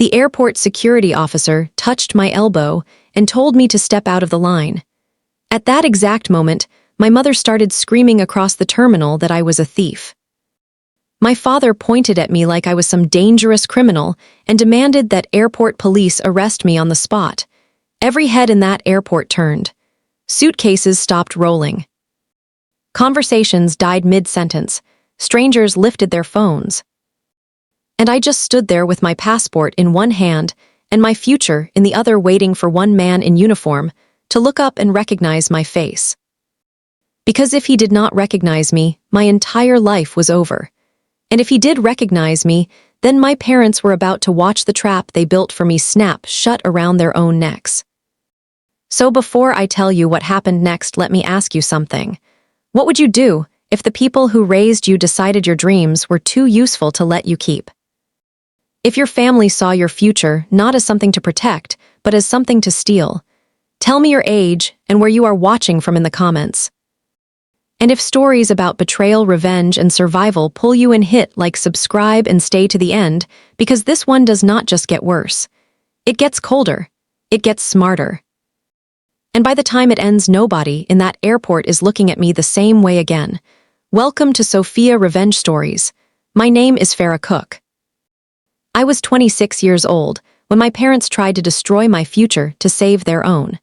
The airport security officer touched my elbow and told me to step out of the line. At that exact moment, my mother started screaming across the terminal that I was a thief. My father pointed at me like I was some dangerous criminal and demanded that airport police arrest me on the spot. Every head in that airport turned. Suitcases stopped rolling. Conversations died mid-sentence. Strangers lifted their phones. And I just stood there with my passport in one hand and my future in the other, waiting for one man in uniform to look up and recognize my face. Because if he did not recognize me, my entire life was over. And if he did recognize me, then my parents were about to watch the trap they built for me snap shut around their own necks. So before I tell you what happened next, let me ask you something. What would you do if the people who raised you decided your dreams were too useful to let you keep? If your family saw your future not as something to protect, but as something to steal? Tell me your age and where you are watching from in the comments. And if stories about betrayal, revenge, and survival pull you in, hit like, subscribe, and stay to the end, because this one does not just get worse. It gets colder. It gets smarter. And by the time it ends, nobody in that airport is looking at me the same way again. Welcome to Sophia Revenge Stories. My name is Farah Cook. I was 26 years old when my parents tried to destroy my future to save their own.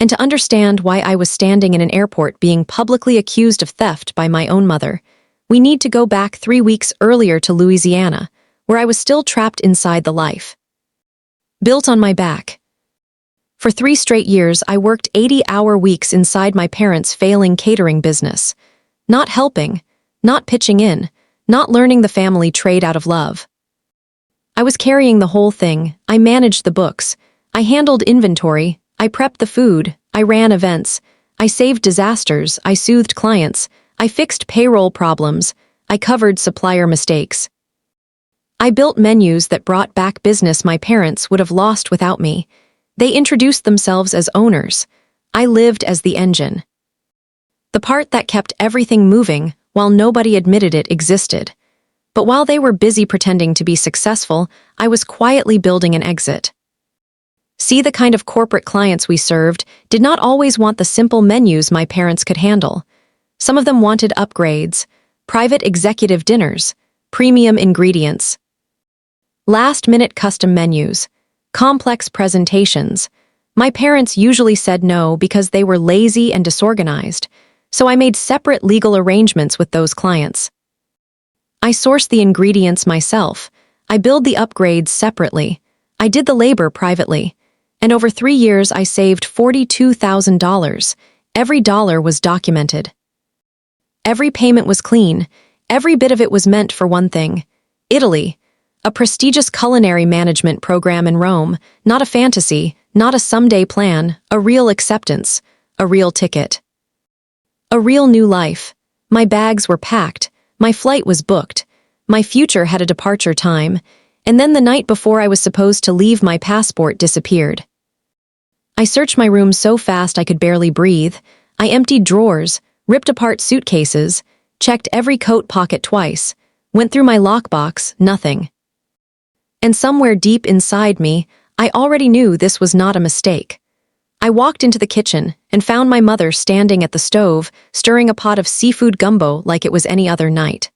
And to understand why I was standing in an airport being publicly accused of theft by my own mother, we need to go back 3 weeks earlier to Louisiana, where I was still trapped inside the life built on my back. For 3 straight years, I worked 80-hour weeks inside my parents' failing catering business, not helping, not pitching in, not learning the family trade out of love. I was carrying the whole thing. I managed the books. I handled inventory. I prepped the food, I ran events, I saved disasters, I soothed clients, I fixed payroll problems, I covered supplier mistakes. I built menus that brought back business my parents would have lost without me. They introduced themselves as owners. I lived as the engine. The part that kept everything moving while nobody admitted it existed. But while they were busy pretending to be successful, I was quietly building an exit. See, the kind of corporate clients we served did not always want the simple menus my parents could handle. Some of them wanted upgrades, private executive dinners, premium ingredients, last-minute custom menus, complex presentations. My parents usually said no because they were lazy and disorganized, so I made separate legal arrangements with those clients. I sourced the ingredients myself. I billed the upgrades separately. I did the labor privately. And over 3 years, I saved $42,000. Every dollar was documented. Every payment was clean. Every bit of it was meant for one thing: Italy, a prestigious culinary management program in Rome, not a fantasy, not a someday plan, a real acceptance, a real ticket. A real new life. My bags were packed. My flight was booked. My future had a departure time. And then the night before I was supposed to leave, my passport disappeared. I searched my room so fast I could barely breathe. I emptied drawers, ripped apart suitcases, checked every coat pocket twice, went through my lockbox, nothing. And somewhere deep inside me, I already knew this was not a mistake. I walked into the kitchen and found my mother standing at the stove, stirring a pot of seafood gumbo like it was any other night.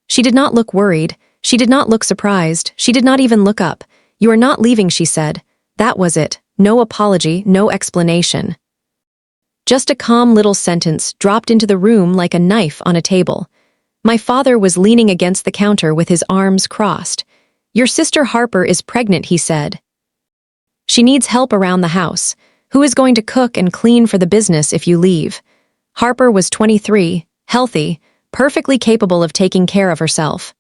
She did not look worried. She did not look surprised. She did not even look up. "You are not leaving," she said. That was it. No apology, no explanation. Just a calm little sentence dropped into the room like a knife on a table. My father was leaning against the counter with his arms crossed. "Your sister Harper is pregnant," he said. "She needs help around the house. Who is going to cook and clean for the business if you leave?" Harper was 23, healthy, perfectly capable of taking care of herself.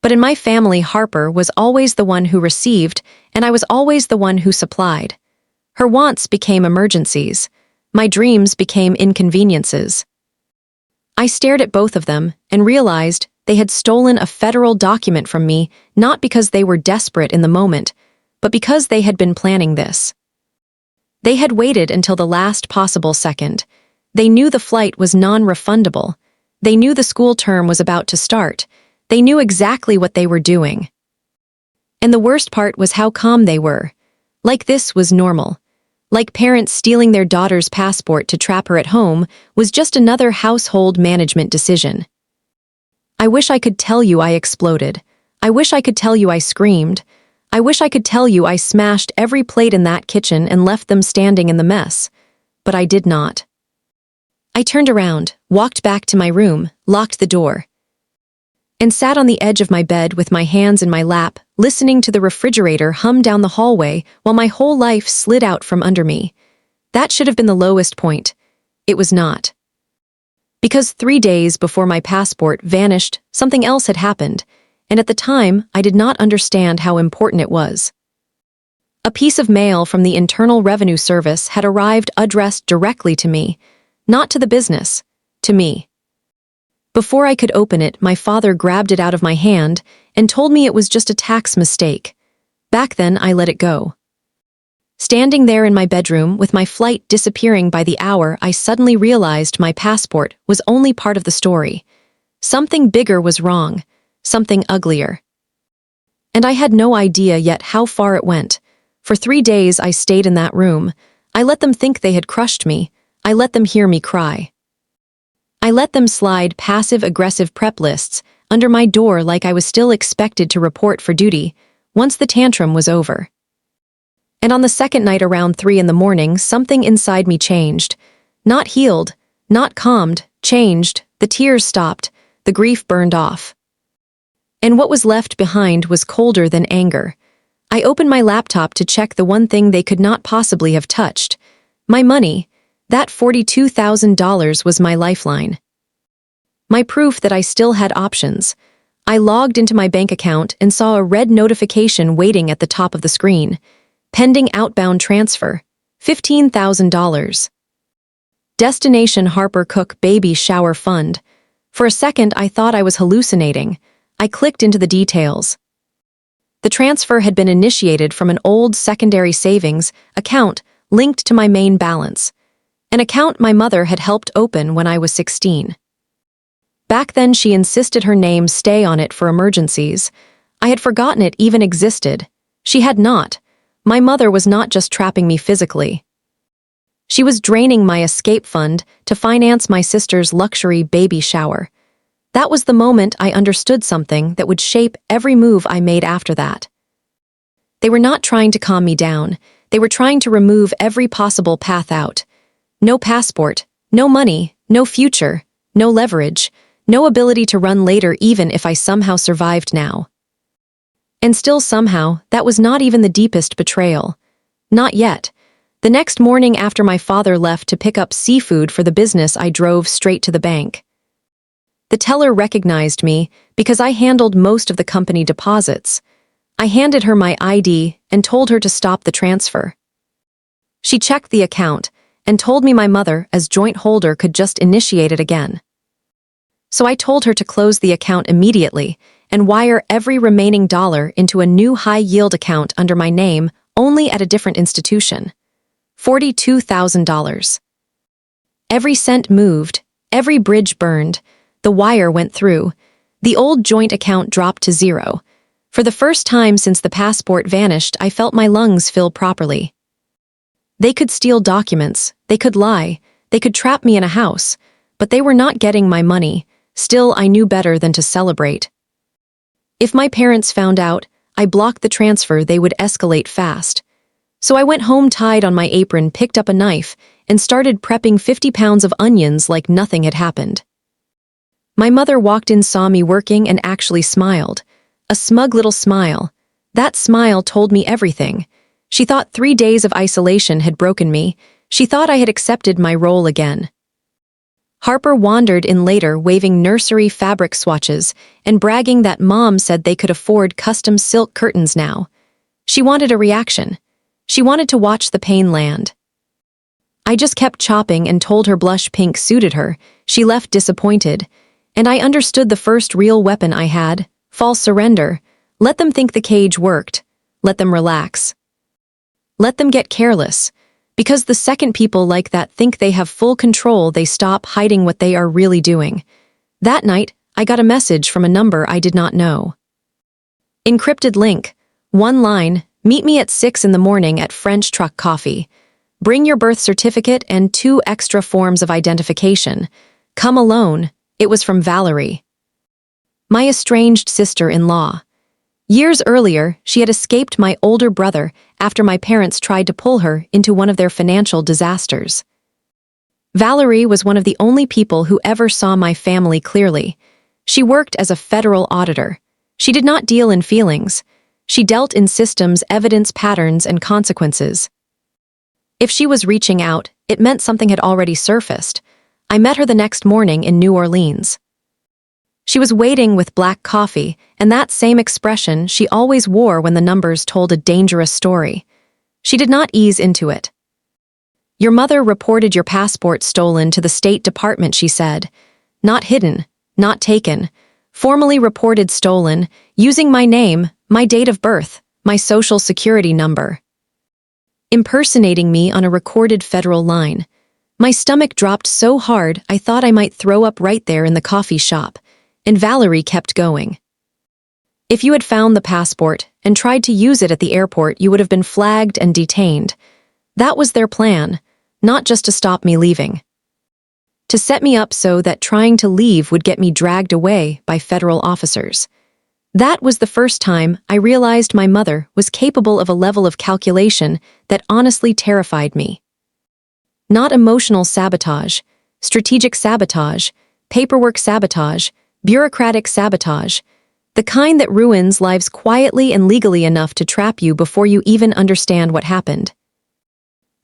But in my family, Harper was always the one who received, and I was always the one who supplied. Her wants became emergencies. My dreams became inconveniences. I stared at both of them and realized they had stolen a federal document from me, not because they were desperate in the moment, but because they had been planning this. They had waited until the last possible second. They knew the flight was non-refundable. They knew the school term was about to start. They knew exactly what they were doing. And the worst part was how calm they were. Like this was normal. Like parents stealing their daughter's passport to trap her at home was just another household management decision. I wish I could tell you I exploded. I wish I could tell you I screamed. I wish I could tell you I smashed every plate in that kitchen and left them standing in the mess. But I did not. I turned around, walked back to my room, locked the door, and sat on the edge of my bed with my hands in my lap, listening to the refrigerator hum down the hallway while my whole life slid out from under me. That should have been the lowest point. It was not. Because 3 days before my passport vanished, something else had happened, and at the time, I did not understand how important it was. A piece of mail from the Internal Revenue Service had arrived addressed directly to me, not to the business, to me. Before I could open it, my father grabbed it out of my hand and told me it was just a tax mistake. Back then, I let it go. Standing there in my bedroom, with my flight disappearing by the hour, I suddenly realized my passport was only part of the story. Something bigger was wrong, something uglier. And I had no idea yet how far it went. For 3 days I stayed in that room. I let them think they had crushed me. I let them hear me cry. I let them slide passive-aggressive prep lists under my door like I was still expected to report for duty once the tantrum was over. And on the second night around 3 in the morning, something inside me changed. Not healed, not calmed, changed. The tears stopped, the grief burned off. And what was left behind was colder than anger. I opened my laptop to check the one thing they could not possibly have touched. My money. That $42,000 was my lifeline. My proof that I still had options. I logged into my bank account and saw a red notification waiting at the top of the screen. Pending outbound transfer. $15,000. Destination Harper Cook Baby Shower Fund. For a second, I thought I was hallucinating. I clicked into the details. The transfer had been initiated from an old secondary savings account linked to my main balance. An account my mother had helped open when I was 16. Back then, she insisted her name stay on it for emergencies. I had forgotten it even existed. She had not. My mother was not just trapping me physically. She was draining my escape fund to finance my sister's luxury baby shower. That was the moment I understood something that would shape every move I made after that. They were not trying to calm me down. They were trying to remove every possible path out. No passport, no money, no future, no leverage, no ability to run later even if I somehow survived now. And still somehow, that was not even the deepest betrayal. Not yet. The next morning after my father left to pick up seafood for the business, I drove straight to the bank. The teller recognized me because I handled most of the company deposits. I handed her my ID and told her to stop the transfer. She checked the account and told me my mother, as joint holder, could just initiate it again. So I told her to close the account immediately and wire every remaining dollar into a new high-yield account under my name, only at a different institution. $42,000. Every cent moved, every bridge burned, the wire went through. The old joint account dropped to 0. For the first time since the passport vanished, I felt my lungs fill properly. They could steal documents, they could lie, they could trap me in a house, but they were not getting my money. Still, I knew better than to celebrate. If my parents found out I blocked the transfer, they would escalate fast. So I went home, tied on my apron, picked up a knife, and started prepping 50 pounds of onions like nothing had happened. My mother walked in, saw me working, and actually smiled. A smug little smile. That smile told me everything. She thought 3 days of isolation had broken me. She thought I had accepted my role again. Harper wandered in later, waving nursery fabric swatches and bragging that Mom said they could afford custom silk curtains now. She wanted a reaction. She wanted to watch the pain land. I just kept chopping and told her blush pink suited her. She left disappointed. And I understood the first real weapon I had: false surrender. Let them think the cage worked. Let them relax. Let them get careless. Because the second people like that think they have full control, they stop hiding what they are really doing. That night, I got a message from a number I did not know. Encrypted link. One line, meet me at 6 in the morning at French Truck Coffee. Bring your birth certificate and 2 extra forms of identification. Come alone. It was from Valerie, my estranged sister-in-law. Years earlier, she had escaped my older brother after my parents tried to pull her into one of their financial disasters. Valerie was one of the only people who ever saw my family clearly. She worked as a federal auditor. She did not deal in feelings. She dealt in systems, evidence, patterns, and consequences. If she was reaching out, it meant something had already surfaced. I met her the next morning in New Orleans. She was waiting with black coffee, and that same expression she always wore when the numbers told a dangerous story. She did not ease into it. Your mother reported your passport stolen to the State Department, she said. Not hidden, not taken. Formally reported stolen, using my name, my date of birth, my social security number. Impersonating me on a recorded federal line. My stomach dropped so hard I thought I might throw up right there in the coffee shop, and Valerie kept going. If you had found the passport and tried to use it at the airport, you would have been flagged and detained. That was their plan, not just to stop me leaving. To set me up so that trying to leave would get me dragged away by federal officers. That was the first time I realized my mother was capable of a level of calculation that honestly terrified me. Not emotional sabotage, strategic sabotage, paperwork sabotage, bureaucratic sabotage, the kind that ruins lives quietly and legally enough to trap you before you even understand what happened.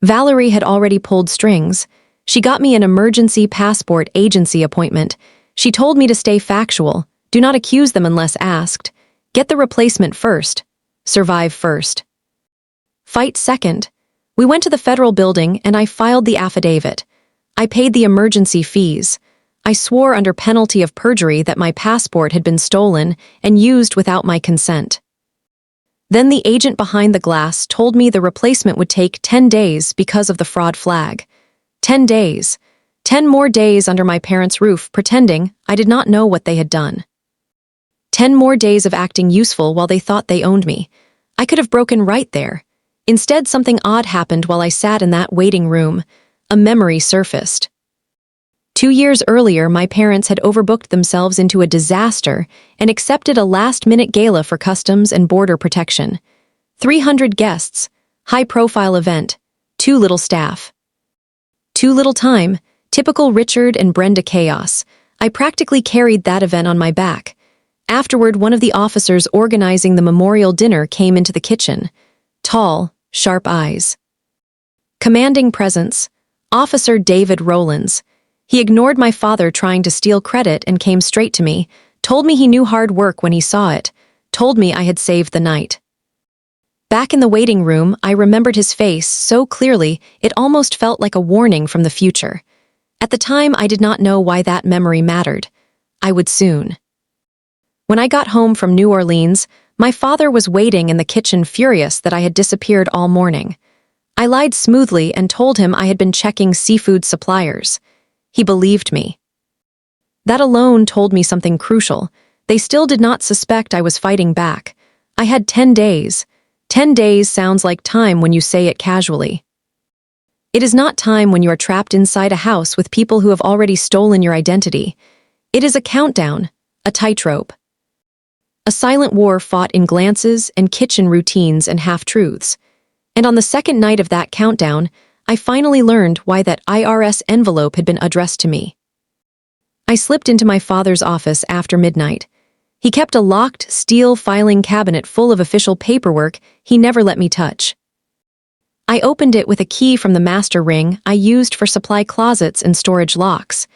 Valerie had already pulled strings. She got me an emergency passport agency appointment. She told me to stay factual, do not accuse them unless asked, get the replacement first, survive first. Fight second. We went to the federal building and I filed the affidavit. I paid the emergency fees. I swore under penalty of perjury that my passport had been stolen and used without my consent. Then the agent behind the glass told me the replacement would take 10 days because of the fraud flag. 10 days. 10 more days under my parents' roof pretending I did not know what they had done. 10 more days of acting useful while they thought they owned me. I could have broken right there. Instead, something odd happened while I sat in that waiting room. A memory surfaced. 2 years earlier, my parents had overbooked themselves into a disaster and accepted a last-minute gala for Customs and Border Protection. 300 guests, high-profile event, too little staff. Too little time, typical Richard and Brenda chaos. I practically carried that event on my back. Afterward, one of the officers organizing the memorial dinner came into the kitchen. Tall, sharp eyes. Commanding presence, Officer David Rowlands. He ignored my father trying to steal credit and came straight to me, told me he knew hard work when he saw it, told me I had saved the night. Back in the waiting room, I remembered his face so clearly it almost felt like a warning from the future. At the time, I did not know why that memory mattered. I would soon. When I got home from New Orleans, my father was waiting in the kitchen furious that I had disappeared all morning. I lied smoothly and told him I had been checking seafood suppliers. He believed me. That alone told me something crucial. They still did not suspect I was fighting back. I had 10 days. 10 days sounds like time when you say it casually. It is not time when you are trapped inside a house with people who have already stolen your identity. It is a countdown, a tightrope. A silent war fought in glances and kitchen routines and half-truths. And on the second night of that countdown, I finally learned why that IRS envelope had been addressed to me. I slipped into my father's office after midnight. He kept a locked, steel filing cabinet full of official paperwork he never let me touch. I opened it with a key from the master ring I used for supply closets and storage locks.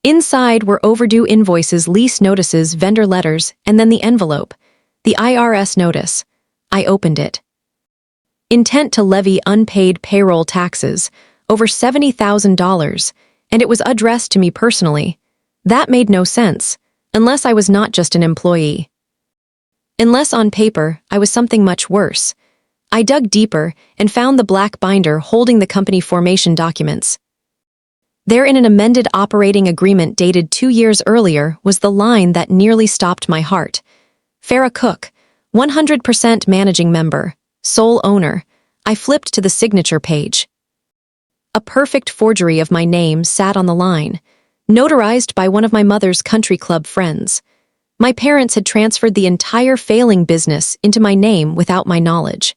Inside were overdue invoices, lease notices, vendor letters, and then the envelope, the IRS notice. I opened it. Intent to levy unpaid payroll taxes, over $70,000, and it was addressed to me personally. That made no sense, unless I was not just an employee. Unless on paper, I was something much worse. I dug deeper and found the black binder holding the company formation documents. There, in an amended operating agreement dated 2 years earlier, was the line that nearly stopped my heart. Farrah Cook, 100% managing member, sole owner. I flipped to the signature page. A perfect forgery of my name sat on the line, notarized by one of my mother's country club friends. My parents had transferred the entire failing business into my name without my knowledge.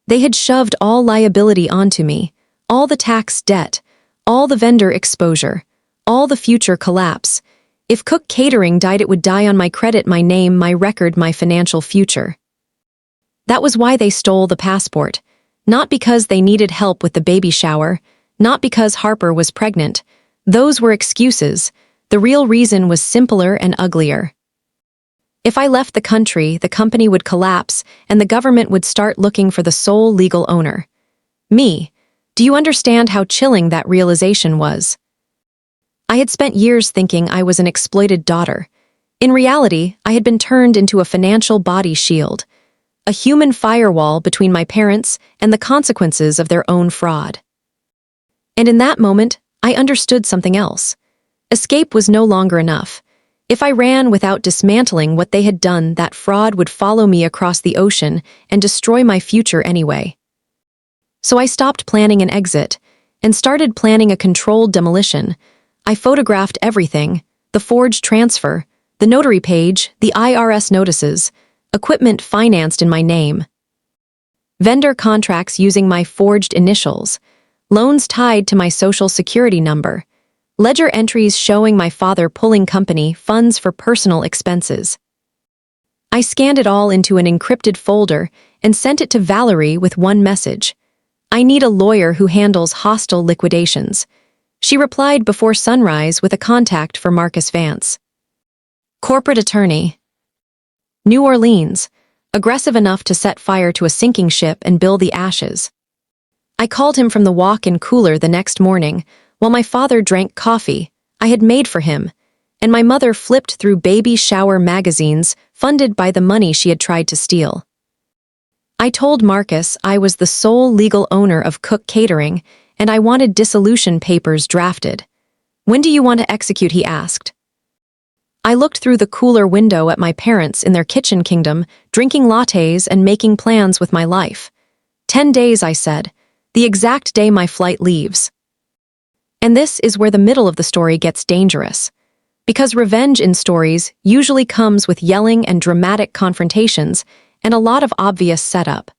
They had shoved all liability onto me, all the tax debt, all the vendor exposure, all the future collapse. If Cook Catering died, it would die on my credit, my name, my record, my financial future. That was why they stole the passport. Not because they needed help with the baby shower, not because Harper was pregnant. Those were excuses. The real reason was simpler and uglier. If I left the country, the company would collapse and the government would start looking for the sole legal owner. Me. Do you understand how chilling that realization was? I had spent years thinking I was an exploited daughter. In reality, I had been turned into a financial body shield, a human firewall between my parents and the consequences of their own fraud. And in that moment, I understood something else. Escape was no longer enough. If I ran without dismantling what they had done, that fraud would follow me across the ocean and destroy my future anyway. So I stopped planning an exit and started planning a controlled demolition. I photographed everything: the forged transfer, the notary page, the IRS notices, equipment financed in my name, vendor contracts using my forged initials, loans tied to my social security number, ledger entries showing my father pulling company funds for personal expenses. I scanned it all into an encrypted folder and sent it to Valerie with one message: I need a lawyer who handles hostile liquidations. She replied before sunrise with a contact for Marcus Vance. Corporate attorney. New Orleans, aggressive enough to set fire to a sinking ship and bill the ashes. I called him from the walk-in cooler the next morning while my father drank coffee I had made for him, and my mother flipped through baby shower magazines funded by the money she had tried to steal. I told Marcus I was the sole legal owner of Cook Catering and I wanted dissolution papers drafted. When do you want to execute? He asked. I looked through the cooler window at my parents in their kitchen kingdom, drinking lattes and making plans with my life. 10 days, I said, the exact day my flight leaves. And this is where the middle of the story gets dangerous. Because revenge in stories usually comes with yelling and dramatic confrontations and a lot of obvious setup.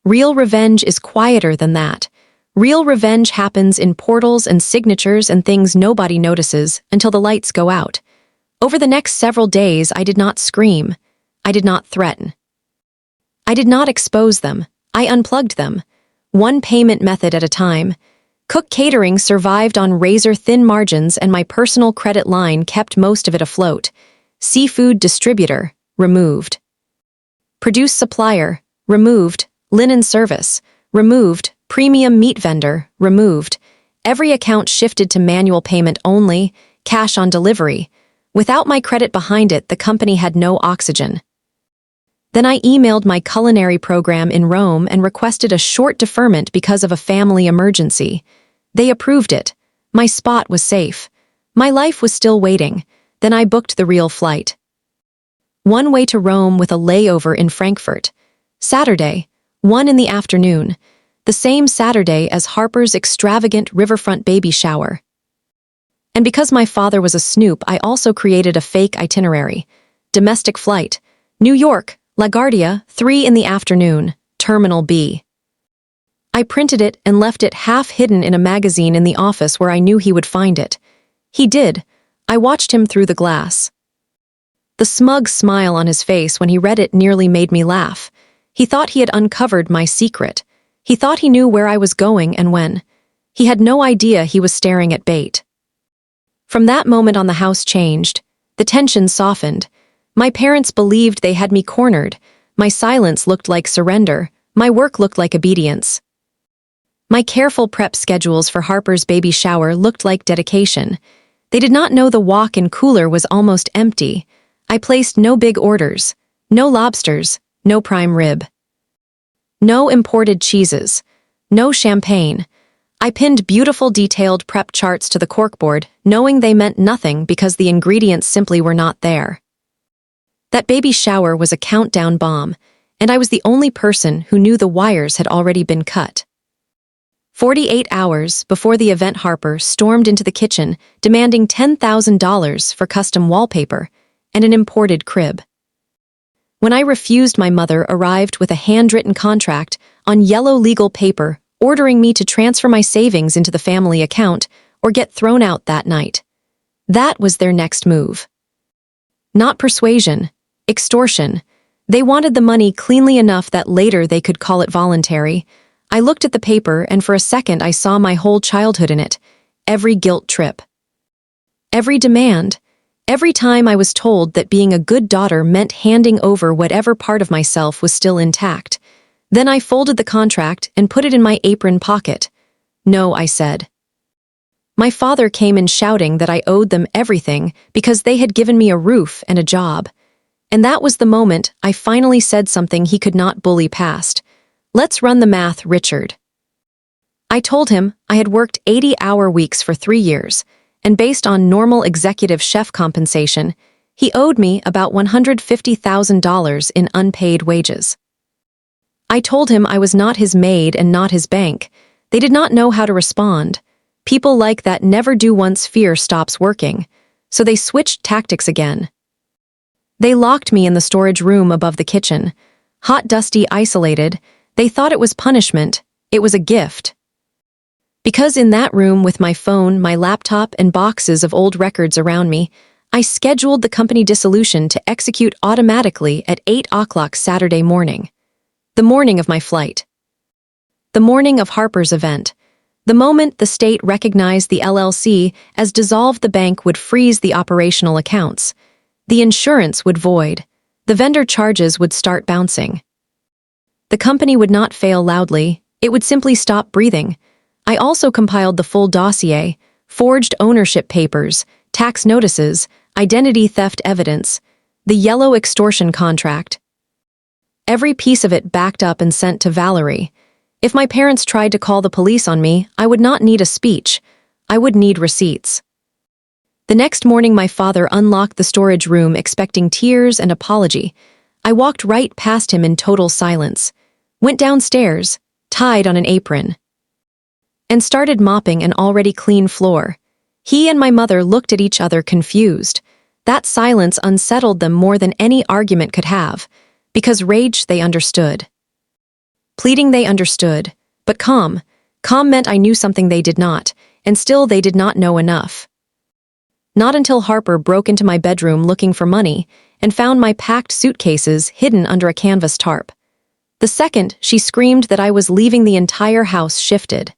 Real revenge is quieter than that. Real revenge happens in portals and signatures and things nobody notices until the lights go out. Over the next several days, I did not scream. I did not threaten. I did not expose them. I unplugged them. One payment method at a time. Cook Catering survived on razor-thin margins and my personal credit line kept most of it afloat. Seafood distributor, removed. Produce supplier, removed. Linen service, removed. Premium meat vendor, removed. Every account shifted to manual payment only, cash on delivery. Without my credit behind it, the company had no oxygen. Then I emailed my culinary program in Rome and requested a short deferment because of a family emergency. They approved it. My spot was safe. My life was still waiting. Then I booked the real flight. One way to Rome with a layover in Frankfurt. Saturday, 1 in the afternoon. The same Saturday as Harper's extravagant riverfront baby shower. And because my father was a snoop, I also created a fake itinerary. Domestic flight. New York, LaGuardia, 3 in the afternoon, Terminal B. I printed it and left it half hidden in a magazine in the office where I knew he would find it. He did. I watched him through the glass. The smug smile on his face when he read it nearly made me laugh. He thought he had uncovered my secret. He thought he knew where I was going and when. He had no idea he was staring at bait. From that moment on, the house changed. The tension softened. My parents believed they had me cornered. My silence looked like surrender. My work looked like obedience. My careful prep schedules for Harper's baby shower looked like dedication. They did not know the walk-in cooler was almost empty. I placed no big orders. No lobsters. No prime rib. No imported cheeses. No champagne. I pinned beautiful detailed prep charts to the corkboard, knowing they meant nothing because the ingredients simply were not there. That baby shower was a countdown bomb, and I was the only person who knew the wires had already been cut. 48 hours before the event, Harper stormed into the kitchen, demanding $10,000 for custom wallpaper and an imported crib. When I refused, my mother arrived with a handwritten contract on yellow legal paper ordering me to transfer my savings into the family account or get thrown out that night. That was their next move. Not persuasion, extortion. They wanted the money cleanly enough that later they could call it voluntary. I looked at the paper, and for a second I saw my whole childhood in it. Every guilt trip. Every demand. Every time I was told that being a good daughter meant handing over whatever part of myself was still intact. Then I folded the contract and put it in my apron pocket. No, I said. My father came in shouting that I owed them everything because they had given me a roof and a job. And that was the moment I finally said something he could not bully past. Let's run the math, Richard. I told him I had worked 80-hour weeks for 3 years, and based on normal executive chef compensation, he owed me about $150,000 in unpaid wages. I told him I was not his maid and not his bank. They did not know how to respond. People like that never do once fear stops working, so they switched tactics again. They locked me in the storage room above the kitchen. Hot, dusty, isolated. They thought it was punishment. It was a gift. Because in that room with my phone, my laptop, and boxes of old records around me, I scheduled the company dissolution to execute automatically at 8 o'clock Saturday morning. The morning of my flight. The morning of Harper's event. The moment the state recognized the LLC as dissolved, the bank would freeze the operational accounts. The insurance would void. The vendor charges would start bouncing. The company would not fail loudly. It would simply stop breathing. I also compiled the full dossier, forged ownership papers, tax notices, identity theft evidence, the yellow extortion contract. Every piece of it backed up and sent to Valerie. If my parents tried to call the police on me, I would not need a speech. I would need receipts. The next morning, my father unlocked the storage room expecting tears and apology. I walked right past him in total silence, went downstairs, tied on an apron, and started mopping an already clean floor. He and my mother looked at each other confused. That silence unsettled them more than any argument could have, because rage they understood. Pleading they understood, but calm. Calm meant I knew something they did not, and still they did not know enough. Not until Harper broke into my bedroom looking for money and found my packed suitcases hidden under a canvas tarp. The second she screamed that I was leaving, the entire house shifted.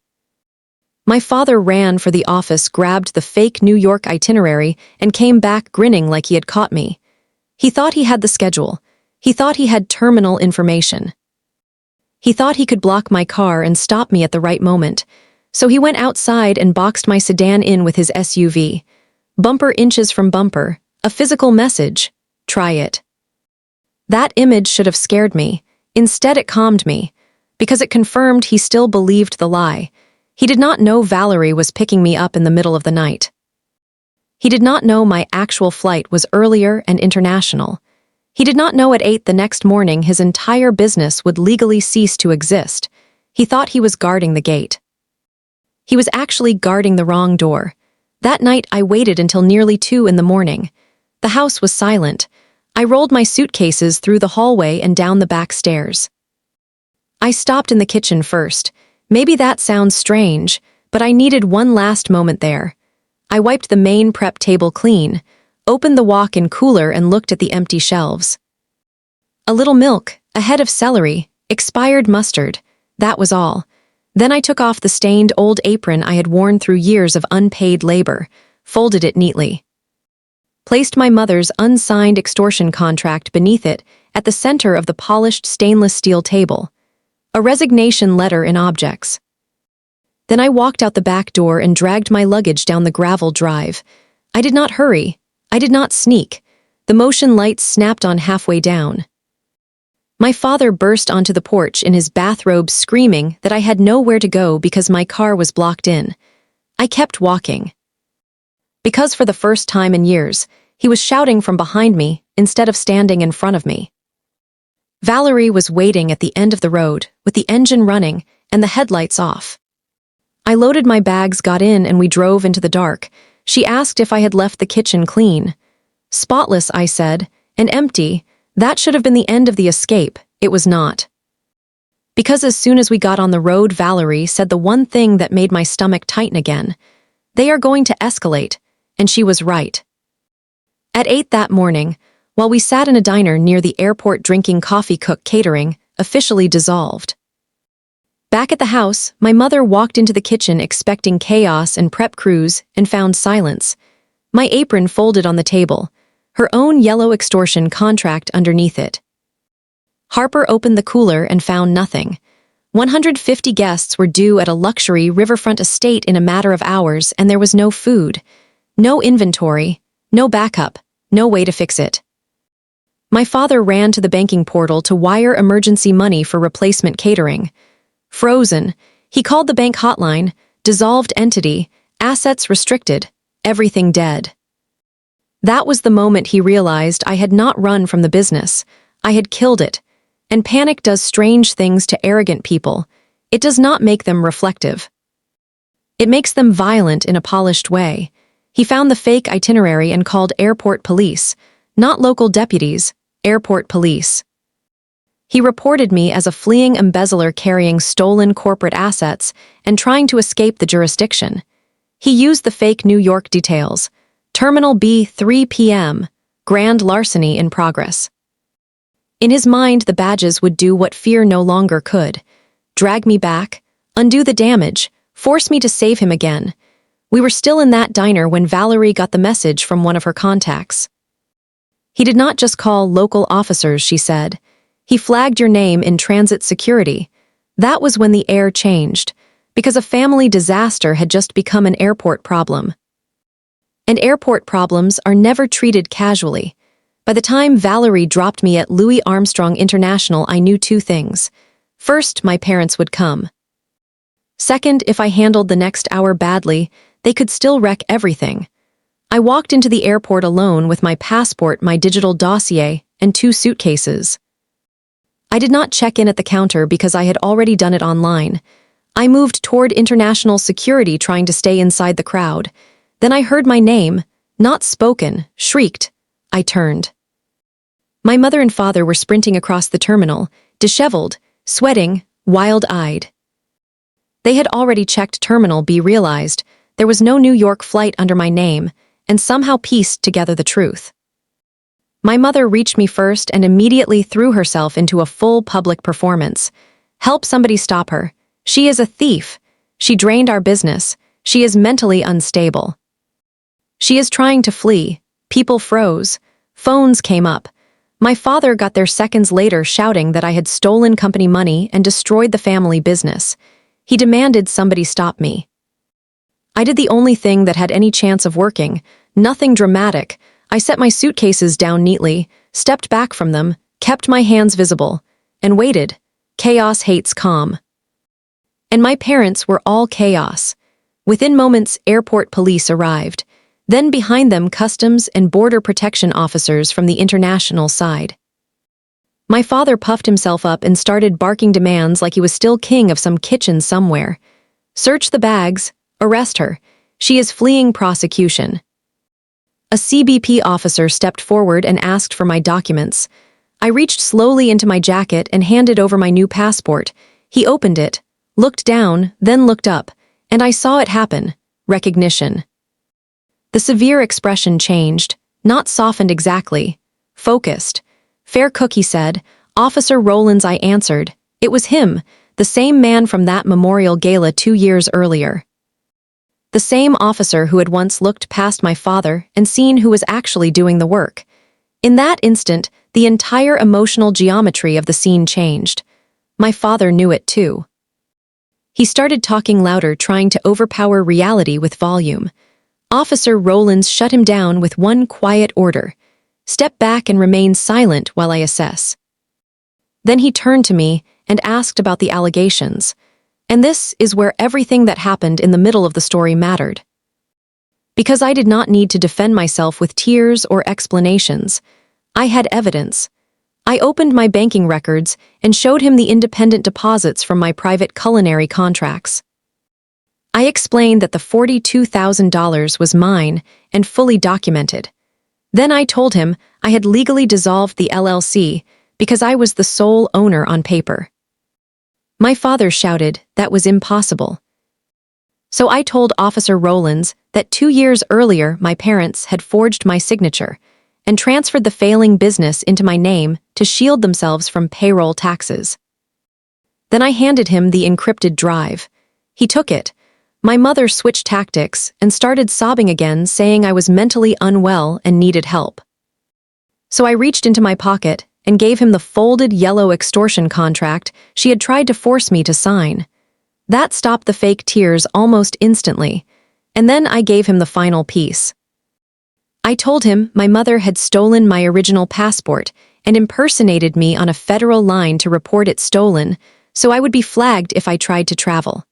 My father ran for the office, grabbed the fake New York itinerary, and came back grinning like he had caught me. He thought he had the schedule. He thought he had terminal information. He thought he could block my car and stop me at the right moment. So he went outside and boxed my sedan in with his SUV. Bumper inches from bumper, a physical message. Try it. That image should have scared me. Instead, it calmed me, because it confirmed he still believed the lie. He did not know Valerie was picking me up in the middle of the night. He did not know my actual flight was earlier and international. He did not know at 8 the next morning his entire business would legally cease to exist. He thought he was guarding the gate. He was actually guarding the wrong door. That night, I waited until nearly 2 in the morning. The house was silent. I rolled my suitcases through the hallway and down the back stairs. I stopped in the kitchen first. Maybe that sounds strange, but I needed one last moment there. I wiped the main prep table clean, opened the walk-in cooler, and looked at the empty shelves. A little milk, a head of celery, expired mustard. That was all. Then I took off the stained old apron I had worn through years of unpaid labor, folded it neatly, placed my mother's unsigned extortion contract beneath it at the center of the polished stainless steel table, a resignation letter in objects. Then I walked out the back door and dragged my luggage down the gravel drive. I did not hurry. I did not sneak. The motion lights snapped on halfway down. My father burst onto the porch in his bathrobe, screaming that I had nowhere to go because my car was blocked in. I kept walking. Because for the first time in years, he was shouting from behind me instead of standing in front of me. Valerie was waiting at the end of the road, with the engine running and the headlights off. I loaded my bags, got in, and we drove into the dark. She asked if I had left the kitchen clean. Spotless, I said, and empty. That should have been the end of the escape. It was not. Because as soon as we got on the road, Valerie said the one thing that made my stomach tighten again. They are going to escalate, and she was right. At 8 that morning, while we sat in a diner near the airport drinking coffee, Cook Catering officially dissolved. Back at the house, my mother walked into the kitchen expecting chaos and prep crews and found silence. My apron folded on the table, her own yellow extortion contract underneath it. Harper opened the cooler and found nothing. 150 guests were due at a luxury riverfront estate in a matter of hours, and there was no food, no inventory, no backup, no way to fix it. My father ran to the banking portal to wire emergency money for replacement catering. Frozen, he called the bank hotline, dissolved entity, assets restricted, everything dead. That was the moment he realized I had not run from the business, I had killed it. And panic does strange things to arrogant people. It does not make them reflective. It makes them violent in a polished way. He found the fake itinerary and called airport police, not local deputies, airport police. He reported me as a fleeing embezzler carrying stolen corporate assets and trying to escape the jurisdiction. He used the fake New York details. Terminal B, 3 p.m., grand larceny in progress. In his mind, the badges would do what fear no longer could. Drag me back, undo the damage, force me to save him again. We were still in that diner when Valerie got the message from one of her contacts. He did not just call local officers, she said. He flagged your name in transit security. That was when the air changed, because a family disaster had just become an airport problem. And airport problems are never treated casually. By the time Valerie dropped me at Louis Armstrong International, I knew two things. First, my parents would come. Second, if I handled the next hour badly, they could still wreck everything. I walked into the airport alone with my passport, my digital dossier, and 2 suitcases. I did not check in at the counter because I had already done it online. I moved toward international security, trying to stay inside the crowd. Then I heard my name, not spoken, shrieked. I turned. My mother and father were sprinting across the terminal, disheveled, sweating, wild-eyed. They had already checked Terminal B, realized there was no New York flight under my name, and somehow pieced together the truth. My mother reached me first and immediately threw herself into a full public performance. Help somebody stop her. She is a thief. She drained our business. She is mentally unstable. She is trying to flee. People froze. Phones came up. My father got there seconds later, shouting that I had stolen company money and destroyed the family business. He demanded somebody stop me. I did the only thing that had any chance of working, nothing dramatic. I set my suitcases down neatly, stepped back from them, kept my hands visible, and waited. Chaos hates calm. And my parents were all chaos. Within moments, airport police arrived. Then behind them, Customs and Border Protection officers from the international side. My father puffed himself up and started barking demands like he was still king of some kitchen somewhere. Search the bags, arrest her. She is fleeing prosecution. A CBP officer stepped forward and asked for my documents. I reached slowly into my jacket and handed over my new passport. He opened it, looked down, then looked up, and I saw it happen. Recognition. The severe expression changed, not softened exactly. Focused. Fair Cook, he said. Officer Rollins, I answered. It was him, the same man from that memorial gala 2 years earlier. The same officer who had once looked past my father and seen who was actually doing the work. In that instant, the entire emotional geometry of the scene changed. My father knew it too. He started talking louder, trying to overpower reality with volume. Officer Rollins shut him down with one quiet order. Step back and remain silent while I assess. Then he turned to me and asked about the allegations. And this is where everything that happened in the middle of the story mattered. Because I did not need to defend myself with tears or explanations. I had evidence. I opened my banking records and showed him the independent deposits from my private culinary contracts. I explained that the $42,000 was mine and fully documented. Then I told him I had legally dissolved the LLC because I was the sole owner on paper. My father shouted that was impossible. So I told Officer Rowlands that 2 years earlier my parents had forged my signature and transferred the failing business into my name to shield themselves from payroll taxes. Then I handed him the encrypted drive. He took it. My mother switched tactics and started sobbing again, saying I was mentally unwell and needed help. So I reached into my pocket and gave him the folded yellow extortion contract she had tried to force me to sign. That stopped the fake tears almost instantly, and then I gave him the final piece. I told him my mother had stolen my original passport and impersonated me on a federal line to report it stolen, so I would be flagged if I tried to travel.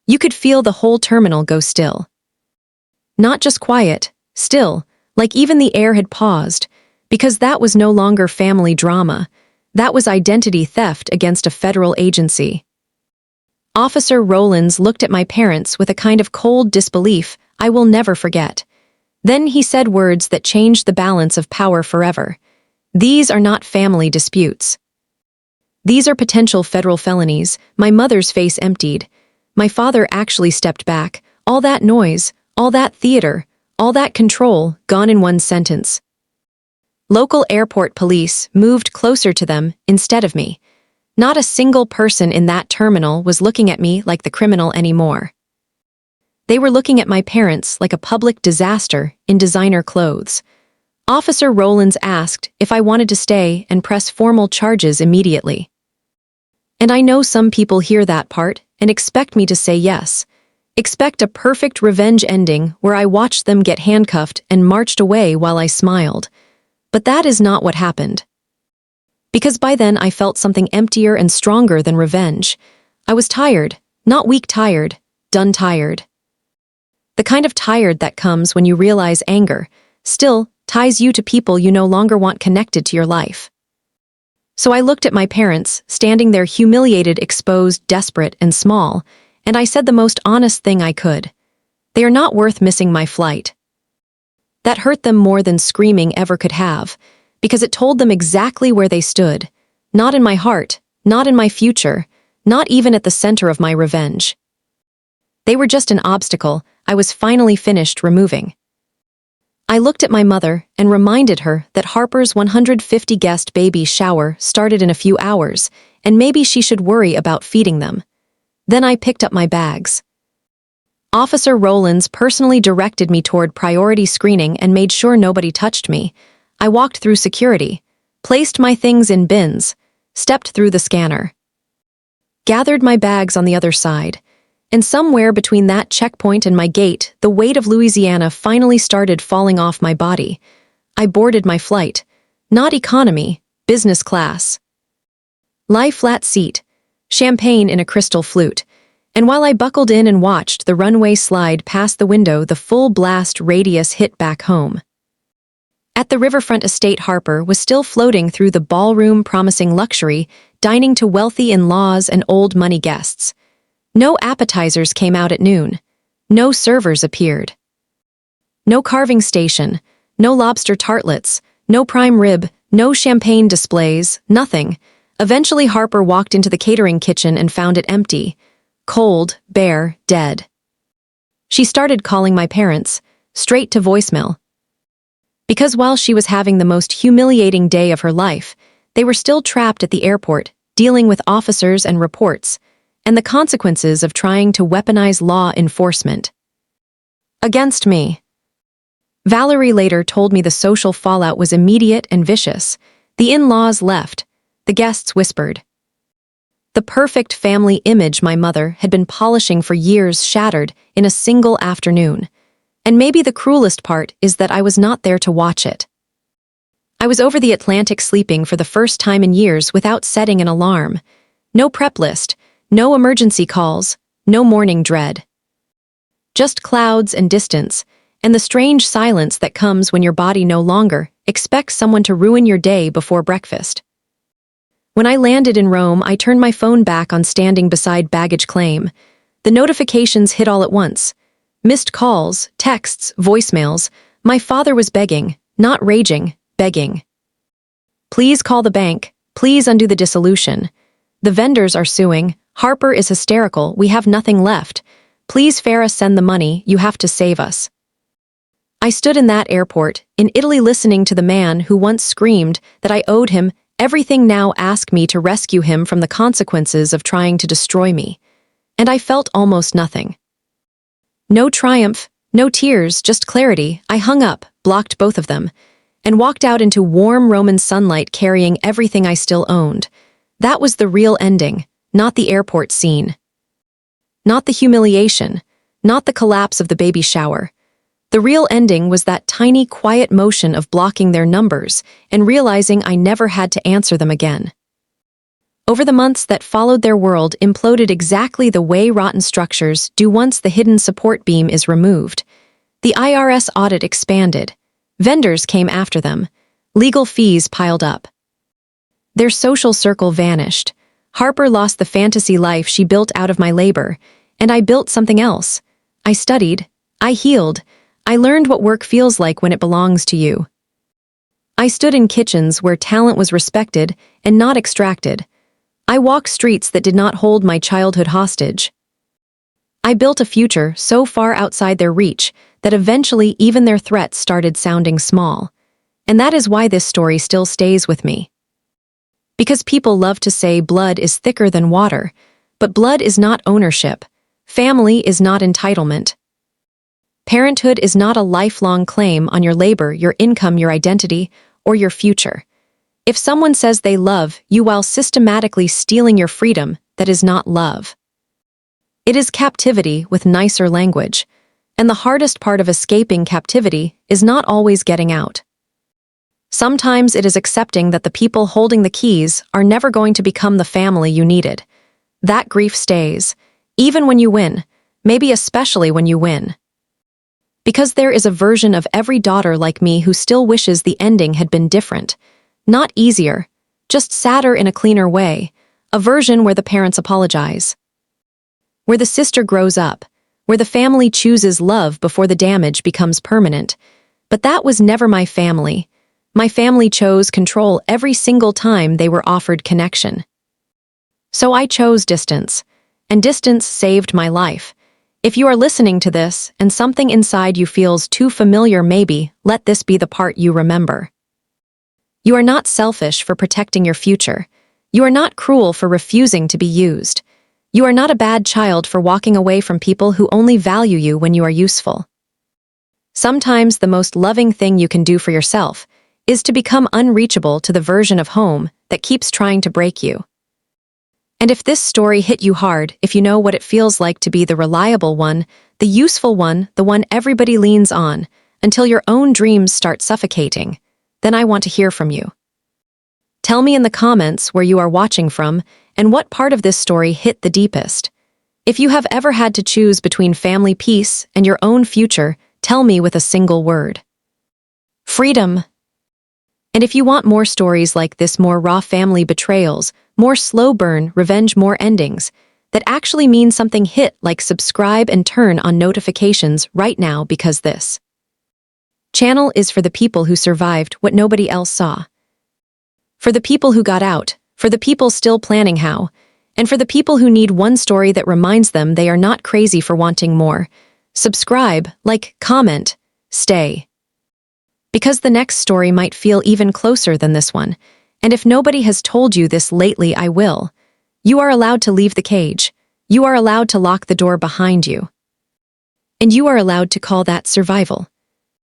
You could feel the whole terminal go still. Not just quiet, still, like even the air had paused, because that was no longer family drama. That was identity theft against a federal agency. Officer Rowlands looked at my parents with a kind of cold disbelief I will never forget. Then he said words that changed the balance of power forever. These are not family disputes. These are potential federal felonies. My mother's face emptied. My father actually stepped back. All that noise, all that theater, all that control, gone in one sentence. Local airport police moved closer to them instead of me. Not a single person in that terminal was looking at me like the criminal anymore. They were looking at my parents like a public disaster in designer clothes. Officer Rowlands asked if I wanted to stay and press formal charges immediately. And I know some people hear that part and expect me to say yes. Expect a perfect revenge ending where I watched them get handcuffed and marched away while I smiled. But that is not what happened. Because by then I felt something emptier and stronger than revenge. I was tired, not weak tired, done tired. The kind of tired that comes when you realize anger still ties you to people you no longer want connected to your life. So I looked at my parents, standing there humiliated, exposed, desperate, and small, and I said the most honest thing I could. They are not worth missing my flight. That hurt them more than screaming ever could have, because it told them exactly where they stood, not in my heart, not in my future, not even at the center of my revenge. They were just an obstacle I was finally finished removing. I looked at my mother and reminded her that Harper's 150-guest baby shower started in a few hours, and maybe she should worry about feeding them. Then I picked up my bags. Officer Rowlands personally directed me toward priority screening and made sure nobody touched me. I walked through security, placed my things in bins, stepped through the scanner, gathered my bags on the other side, and somewhere between that checkpoint and my gate, the weight of Louisiana finally started falling off my body. I boarded my flight. Not economy, business class. Lie-flat seat, champagne in a crystal flute, and while I buckled in and watched the runway slide past the window, the full-blast radius hit back home. At the riverfront estate, Harper was still floating through the ballroom, promising luxury, dining to wealthy in-laws and old money guests. No appetizers came out at noon. No servers appeared. No carving station, no lobster tartlets, no prime rib, no champagne displays, nothing. Eventually Harper walked into the catering kitchen and found it empty. Cold, bare, dead. She started calling my parents, straight to voicemail. Because while she was having the most humiliating day of her life, they were still trapped at the airport, dealing with officers and reports, and the consequences of trying to weaponize law enforcement against me. Valerie later told me the social fallout was immediate and vicious. The in-laws left. The guests whispered. The perfect family image my mother had been polishing for years shattered in a single afternoon. And maybe the cruelest part is that I was not there to watch it. I was over the Atlantic sleeping for the first time in years without setting an alarm. No prep list, no emergency calls, no morning dread. Just clouds and distance, and the strange silence that comes when your body no longer expect someone to ruin your day before breakfast. When I landed in Rome, I turned my phone back on standing beside baggage claim. The notifications hit all at once. Missed calls, texts, voicemails. My father was begging, not raging, begging. Please call the bank. Please undo the dissolution. The vendors are suing. Harper is hysterical. We have nothing left. Please, Farah, send the money. You have to save us. I stood in that airport, in Italy, listening to the man who once screamed that I owed him everything, now ask me to rescue him from the consequences of trying to destroy me. And I felt almost nothing. No triumph, no tears, just clarity. I hung up, blocked both of them, and walked out into warm Roman sunlight carrying everything I still owned. That was the real ending, not the airport scene. Not the humiliation, not the collapse of the baby shower. The real ending was that tiny, quiet motion of blocking their numbers and realizing I never had to answer them again. Over the months that followed, their world imploded exactly the way rotten structures do once the hidden support beam is removed. The IRS audit expanded. Vendors came after them. Legal fees piled up. Their social circle vanished. Harper lost the fantasy life she built out of my labor, and I built something else. I studied. I healed. I learned what work feels like when it belongs to you. I stood in kitchens where talent was respected and not extracted. I walked streets that did not hold my childhood hostage. I built a future so far outside their reach that eventually even their threats started sounding small. And that is why this story still stays with me. Because people love to say blood is thicker than water, but blood is not ownership. Family is not entitlement. Parenthood is not a lifelong claim on your labor, your income, your identity, or your future. If someone says they love you while systematically stealing your freedom, that is not love. It is captivity with nicer language, and the hardest part of escaping captivity is not always getting out. Sometimes it is accepting that the people holding the keys are never going to become the family you needed. That grief stays, even when you win, maybe especially when you win. Because there is a version of every daughter like me who still wishes the ending had been different. Not easier, just sadder in a cleaner way. A version where the parents apologize. Where the sister grows up. Where the family chooses love before the damage becomes permanent. But that was never my family. My family chose control every single time they were offered connection. So I chose distance. And distance saved my life. If you are listening to this and something inside you feels too familiar, maybe let this be the part you remember. You are not selfish for protecting your future. You are not cruel for refusing to be used. You are not a bad child for walking away from people who only value you when you are useful. Sometimes the most loving thing you can do for yourself is to become unreachable to the version of home that keeps trying to break you. And if this story hit you hard, if you know what it feels like to be the reliable one, the useful one, the one everybody leans on, until your own dreams start suffocating, then I want to hear from you. Tell me in the comments where you are watching from and what part of this story hit the deepest. If you have ever had to choose between family peace and your own future, tell me with a single word. Freedom. And if you want more stories like this, more raw family betrayals, more slow burn, revenge, more endings that actually mean something, hit like, subscribe, and turn on notifications right now, because this channel is for the people who survived what nobody else saw. For the people who got out, for the people still planning how, and for the people who need one story that reminds them they are not crazy for wanting more. Subscribe, like, comment, stay. Because the next story might feel even closer than this one. And if nobody has told you this lately, I will. You are allowed to leave the cage. You are allowed to lock the door behind you. And you are allowed to call that survival.